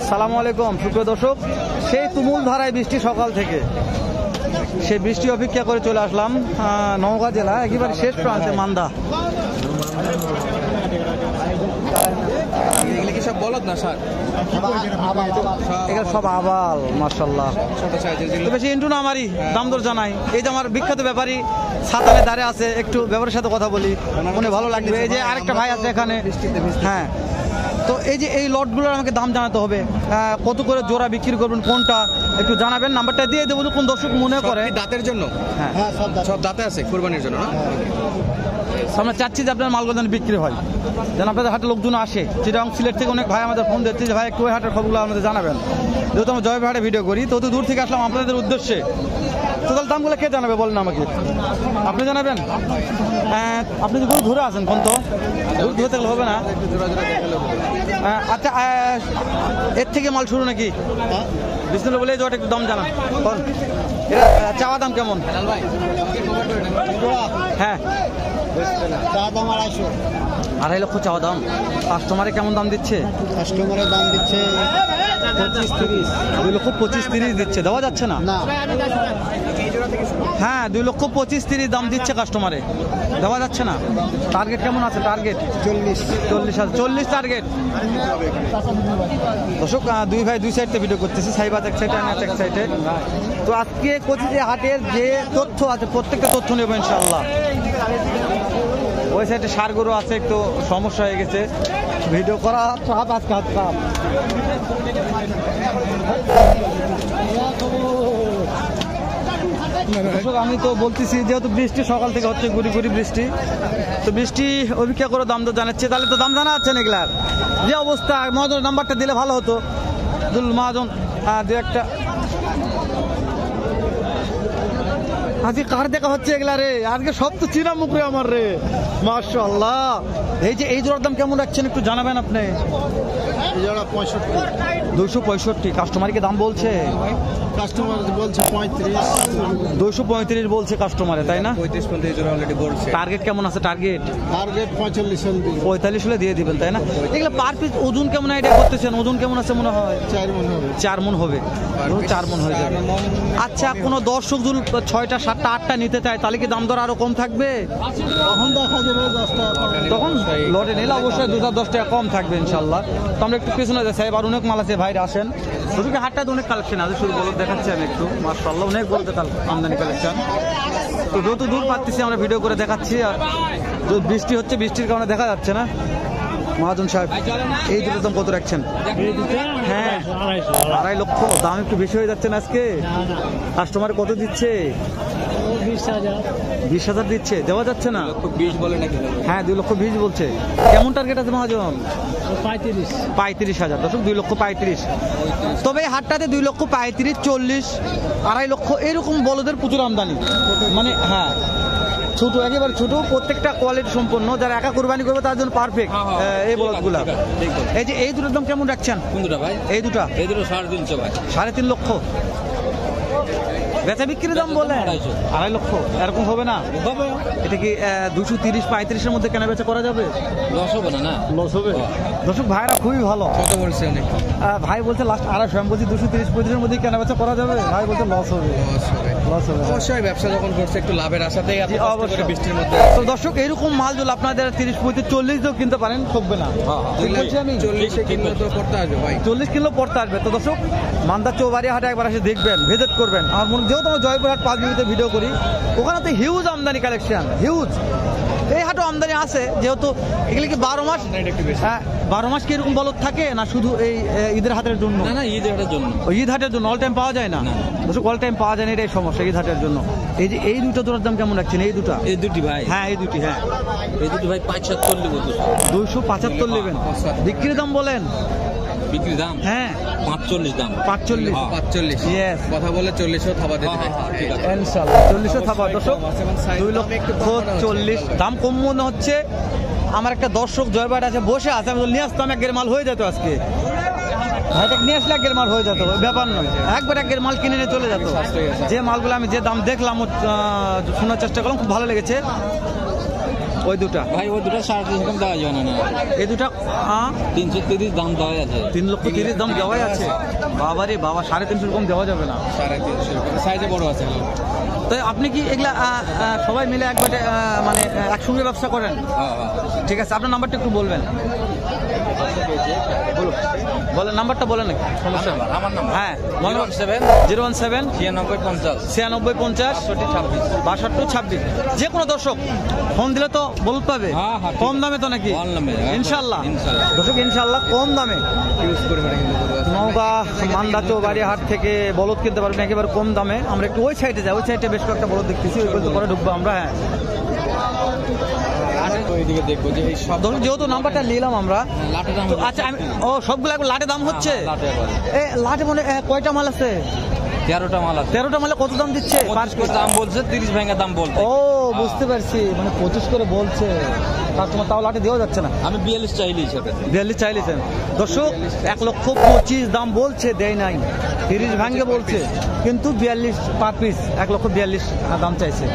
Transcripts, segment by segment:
সালামু আলাইকুম সুপ্রিয় দর্শক, সেই তুমুল ধারায় বৃষ্টি সকাল থেকে, সেই বৃষ্টি অপেক্ষা করে চলে আসলাম নওগাঁ জেলা একেবারে শেষ প্রান্তে মান্দা। সব বলদ না স্যার, এগুলো সব আবাল মাশাআল্লাহ, বেশি ইন্টু না আমারই দাম দর জানাই। এই যে আমার বিখ্যাত ব্যাপারী সাতারে দাঁড়ে আছে, একটু ব্যাপারের সাথে কথা বলি, মনে ভালো লাগবে। এই যে আরেকটা ভাই আছে এখানে, হ্যাঁ। তো এই যে এই লটগুলোর আমাকে দাম জানাতে হবে, কত করে জোড়া বিক্রি করবেন, কোনটা একটু জানাবেন। নাম্বারটা দিয়ে দেবো, কোন দর্শক মনে করে। দাঁতের জন্য? হ্যাঁ, সব দাঁতে আছে কোরবানির জন্য না? আমরা চাচ্ছি যে আপনার মালগুলো যেন বিক্রি হয়, যেন আপনাদের হাটে লোকজন আসে। চিটাং সিলেট থেকে অনেক ভাই আমাদের ফোন দিচ্ছে যে ভাই একটু ওই হাটের খবরগুলো আমাদের জানাবেন। যেহেতু আমরা জয়পুর হাটে ভিডিও করি, তো দূর থেকে আসলাম আপনাদের উদ্দেশ্যে। টোটাল দামগুলো কে জানাবে বলেন আমাকে? আপনি জানাবেন? আপনি যদি ঘুরে আসেন কোন, তো ঘুরে থাকলে হবে না। আচ্ছা, এর থেকে মাল শুরু নাকি? বিসমিল্লাহ বলে জয়টা একটু দাম জানা। চাওয়া দাম কেমন? হ্যাঁ, 2.5 লক্ষ চাওয়া দাম। কাস্টমারে কেমন দাম দিচ্ছে? কাস্টমারের দাম দিচ্ছে 2 লক্ষ 25-30 দিচ্ছে, দেওয়া যাচ্ছে না। হ্যাঁ, 2 লক্ষ 25-30 দাম দিচ্ছে কাস্টমারে, দেওয়া যাচ্ছে না। টার্গেট কেমন আছে? Target 40 target. দর্শক, দুই ভাই দুই সাইডে ভিডিও করতেছি, সাইবাদ এক সাইডে, আমি এক সাইডে। তো আজকে কোচিতে হাটের যে তথ্য আছে প্রত্যেকটা তথ্য নেব ইনশাআল্লাহ। ওই সাইডে সার গরু আছে, একটু সমস্যা হয়ে গেছে, ভিডিও করা চাপ আজকে হাত চাপ। দর্শক, আমি তো বলতেছি যেহেতু বৃষ্টি সকাল থেকে হচ্ছে, গুড়ি গুড়ি বৃষ্টি, তো বৃষ্টি অপেক্ষা করে দাম তো জানাচ্ছে। তাহলে তো দাম জানা যাচ্ছে না এগুলার যে অবস্থা। মহাজনের নাম্বারটা দিলে ভালো হতো, মহাজন দু একটা। আজকে কার দেখা হচ্ছে এগুলা রে? আজকে সব তো চিনা মুখ রে আমার রে, মাশাআল্লাহ। এই যে এই জোড়ার দাম কেমন রাখছেন একটু জানাবেন আপনি? 265। কাস্টমারকে দাম বলছে? কাস্টমার বলছে 35। 235 বলছে কাস্টমারে, তাই না? 35 জোড়া অলরেডি বলছে। টার্গেট কেমন আছে? টার্গেট 45 হলে দিয়ে দিবেন, তাই না? এগুলো পার পিস ওজন কেমন আইডিয়া করতেছেন? ওজন কেমন আছে মনে হয়? 4 মণ হবে। 4 মণ হয়ে যাবে। আচ্ছা, কোনো দর্শক যদি 6টা 7টা 8টা নিতে চায়, তাহলে কি দাম দর আরো কম থাকবে? তখন দেখা যাবে 10 টাকা, তখন লটে নিলে অবশ্যই 2-10 টাকা কম থাকবে ইনশাল্লাহ। তো আমরা একটু পিছনে যাই, সাহেব আর অনেক মাল আছে, ভাইরা আসেন। শুধু কি হাটটাতে অনেক কালেকশন আছে, শুধু বলদ দেখাচ্ছি আমি একটু, মাশাআল্লাহ অনেক বলদ আমদানি কালেকশন। তো যত দূর পাচ্ছি আমরা ভিডিও করে দেখাচ্ছি, আর বৃষ্টি হচ্ছে, বৃষ্টির কারণে দেখা যাচ্ছে না। মহাজন সাহেব, এই দুটোর দাম কত রাখছেন? হ্যাঁ, 2.5 লক্ষ। দাম একটু বেশি হয়ে যাচ্ছে না আজকে? কাস্টমার কত দিচ্ছে? 20,000 দিচ্ছে, দেওয়া যাচ্ছে না। 20 বলে নাকি? হ্যাঁ, 2 লক্ষ 20 বলছে। কেমন টার্গেট আছে মহাজন? 35,000। দর্শক, 2 লক্ষ 35। তবে এই হাটটাতে 2 লক্ষ 35, 40, 2.5 লক্ষ এরকম বলদের প্রচুর আমদানি। মানে হ্যাঁ, ছোট, একেবারে ছোট, প্রত্যেকটা কোয়ালিটি সম্পন্ন, যারা একা কুরবানি করবে তার জন্য পারফেক্ট এই বলদগুলা। এই যে এই দুটোর দাম কেমন রাখছেন? কোন দুটো ভাই? এই দুটো 350 ভাই। 3.5 লক্ষ বেচা বিক্রির দাম বলে 2.5 লক্ষ, এরকম হবে না? এটা কি 230-35-এর মধ্যে কেনা বেচা করা যাবে? লস হবে না? লস হবে। দর্শক, ভাইরা খুবই ভালো। কত বলছে উনি? ভাই বলছে লাস্ট 250, আমি বলছি 230-35-এর মধ্যে কেনা বেচা করা যাবে। ভাই বলছে লস হবে। অবশ্যই ব্যবসা যখন করছে একটু লাভের আশাতেই আপনি অবশ্যই বৃষ্টির মধ্যে। তো দর্শক, এরকম মাল যদি আপনাদের 30-35-40 দিয়েও কিনতে পারেন, ঠকবে না। বলছি আমি 40 কিলো তো পড়তে আসবে ভাই, 40 কিলো পড়তে আসবে। তো দর্শক, মান্দা চৌবাড়ি হাটে একবার এসে দেখবেন, ভিজিট করবেন। আমার মনে, যেহেতু আমরা জয়পুর হাট 5 মিনিটে ভিডিও করি, ওখানে তো হিউজ আমদানি কালেকশন, হিউজ। এই হাটও আমদানি আছে, যেহেতু এগুলি কি 12 মাস? হ্যাঁ, 12 মাস কি এরকম বলদ থাকে না শুধু এই ঈদের হাটের জন্য? না, ঈদের হাটের জন্য। ঈদ হাটের জন্য অল টাইম পাওয়া যায় না। দর্শক, অল টাইম পাওয়া যায় না, এটাই সমস্যা ঈদ হাটের জন্য। এই যে এই দুটো জোড়ার দাম কেমন রাখছেন? এই দুটো, এই দুটি ভাই? হ্যাঁ, এই দুটি। হ্যাঁ, এই দুটি ভাই 75 নেব। 275 নেবেন? বিক্রির দাম বলেন? বিক্রি দাম? হ্যাঁ, 45 দাম। 45। ইয়েস, কথা বলে 40 থাবা দিতে হবে ইনশাআল্লাহ। 40 থাবা। দর্শক, 2 লক্ষ 40 দাম কম মনে হচ্ছে। আমার একটা দর্শক জয়বাট আছে, বসে আছে, আমি নিয়ে আসতাম, 1 মাল হয়ে যেত আজকে। ভাইটাকে নিয়ে আসলে 1 মাল হয়ে যেত, ব্যাপার নয়। একবার 1 মাল কিনে নিয়ে চলে যেত। যে মালগুলো আমি যে দাম দেখলাম, শোনার চেষ্টা করলাম, খুব ভালো লেগেছে। ওই দুটা ভাই ওই দুটো 3.5 এরকম দেওয়া যাবে না। এই দুটা 330 দাম দেওয়া আছে। 3,30,000 দাম দেওয়াই আছে। বাবারে বাবা, 350 এরকম দেওয়া যাবে না। 350 সাইজে বড় আছে। তো আপনি কি এগুলা সবাই মিলে একবারে মানে একসঙ্গে ব্যবসা করেন? ঠিক আছে, আপনার নাম্বারটা একটু বলবেন। বলেন নাম্বারটা বলেন নাকি? সমস্যা নেই। আমার নাম্বার হ্যাঁ 017 017 96 50 96 50 62 26। যে কোনো দর্শক ফোন দিলে তো বলতে পাবে। কম দামে তো নাকি? ইনশাল্লাহ দর্শক, ইনশাল্লাহ কম দামে ইউজ করে মানে কিন্তু নওগাঁ মান্দা চৌবাড়ি হাট থেকে বলদ কিনতে পারবেন একেবারে কম দামে। আমরা একটু ওই সাইডে যাই, ওই সাইডে বেশ কয়েকটা বলদ দেখতেছি, ওই বলতে পরে ঢুকবো আমরা। হ্যাঁ ওইদিকে দেখবো যে এই সব ধরুন যেহেতু নাম্বারটা নিলাম আমরা। লাটের দাম আচ্ছা আমি সবগুলো এখন লাটে দাম হচ্ছে। লাটে লাটে মানে কয়টা মাল আছে? 13টা মাল আছে। 13টা মালে কত দাম দিচ্ছে? 5 করে দাম বলছে, 30 ভাঙা দাম বলছে। ও বুঝতে পারছি, মানে 25 করে বলছে কাস্টমার, তাও লাটে দেওয়া যাচ্ছে না। আমি 42 চাইলি হিসাবে 42 চাইলেছেন দর্শক। 1,25,000 দাম বলছে, দেয় নাই, 30 ভাঙে বলছে, কিন্তু 42 পার পিস 1,42,000 দাম চাইছে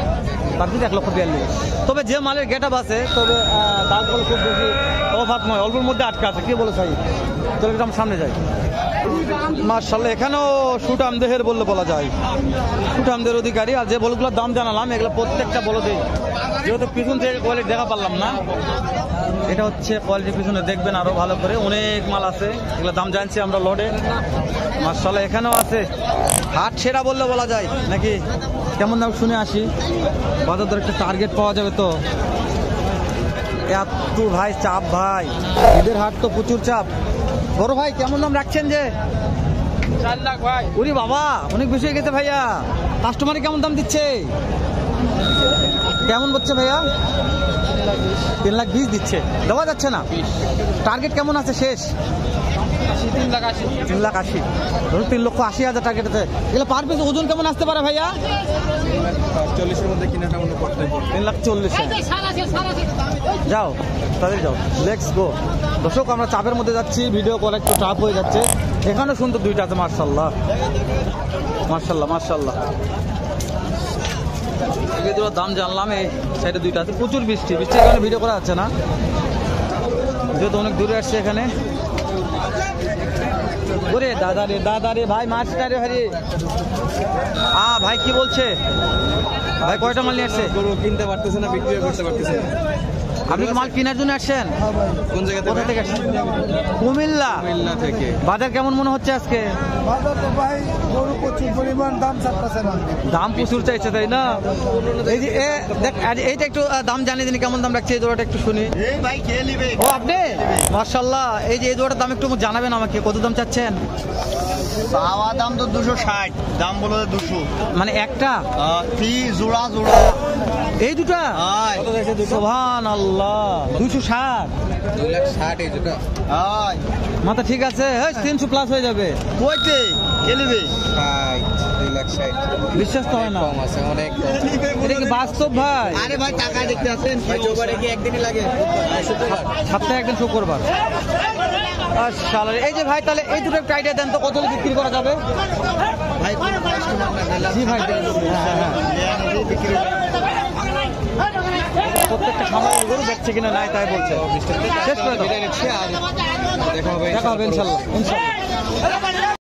পার পিস 1,42,000। তবে যে মালের গেট আপ আছে, তবে দামগুলো খুব বেশি অফাত নয়, অল্পের মধ্যে আটকা আছে। কি বলে চাই, তবে একদম সামনে যাই। মার্শাল্লাহ এখানেও সুঠামদেহের বললে বলা যায়, সুঠামদের অধিকারী। আর যে বলগুলোর দাম জানালাম এগুলো প্রত্যেকটা বলদেই, যেহেতু পিছন থেকে কোয়ালিটি দেখা পারলাম না, এটা হচ্ছে কোয়ালিটি পিছনে দেখবেন আরো ভালো করে। অনেক মাল আছে, এগুলো দাম জানছি আমরা লডে। মার্শাল্লাহ এখানেও আছে, হাট সেরা বললে বলা যায় নাকি? কেমন দাম শুনে আসি, বাজার দর একটা টার্গেট পাওয়া যাবে তো। এত ভাই চাপ ভাই, ঈদের হাট তো প্রচুর চাপ। বড় ভাই কেমন দাম রাখছেন যে? 4 লাখ ভাই। ওরে বাবা, অনেক বেশি হয়ে গেছে ভাইয়া। কাস্টমারে কেমন দাম দিচ্ছে? কেমন বলছে ভাইয়া? 3,20,000 দিচ্ছে, দেওয়া যাচ্ছে না। টার্গেট কেমন আছে শেষ? 3,80,000। ধরুন 3,80,000 টার্গেট আছে। এগুলো পার পিস ওজন কেমন আসতে পারে ভাইয়া? 40 এর মধ্যে কিনাটা মনে করতে 3,40,000। যাও তাদের যাও, লেটস গো। দর্শক আমরা চাপের মধ্যে যাচ্ছি, ভিডিও করা একটু চাপ হয়ে যাচ্ছে। এখানেও সুন্দর দুইটা আছে, মার্শাল্লাহ মার্শাল্লাহ মার্শাল্লাহ। দাম জানলাম, এই সাইডে দুইটা আছে। প্রচুর বৃষ্টির কারণে ভিডিও করা যাচ্ছে না, যেহেতু অনেক দূরে আসছে এখানে। ওরে দাদা রে ভাই, মাছটা রে ভাই। ভাই কি বলছে ভাই? কয়টা মাল নিয়ে আসছে? গরু কিনতে পারতেছে না, বিক্রি করতে পারতেছে না। আপনি কি মাল কেনার জন্য আসছেন? কোন জায়গা কোথা থেকে আসছেন? কুমিল্লা। কুমিল্লা থেকে। বাজার কেমন মনে হচ্ছে আজকে? বাজার তো ভাই গরু প্রচুর পরিমাণ দাম চাচ্ছে না। দাম প্রচুর চাইছে তাই না? এই যে দেখ, এইটা একটু দাম জানিয়ে দিন, কেমন দাম রাখছে এই জোড়াটা একটু শুনি। এই ভাই খেয়ে নিবে। ও আপনি মাশাআল্লাহ, এই যে এই জোড়াটার দাম একটু জানাবেন আমাকে, কত দাম চাচ্ছেন? পাওয়া দাম তো 260, দাম বলো 200। মানে একটা জোড়া এই দুটা? সুবহানাল্লাহ, 260। 2,60,000 এই দুটো। মাথা ঠিক আছে, 300 প্লাস হয়ে যাবে। কইতে খেলিবে 2,60,000 বিশ্বাস তো হয় না, কম আছে অনেক। এটা কি বাস্তব ভাই? আরে ভাই টাকা দেখতে আছেন, ভাই চৌবারে কি একদিনই লাগে? সপ্তাহে একদিন শুক্রবার। এই যে ভাই, তাহলে এই দুটো একটা আইডিয়া দেন তো, কত বিক্রি করা যাবে? ভাই কোনো কাস্টমার না দিলে জি ভাই, প্রত্যেকটা খামারের গরু দেখছে কিনা নাই তাই বলছে। শেষ করে দাও, দেখা হবে ইনশাল্লাহ।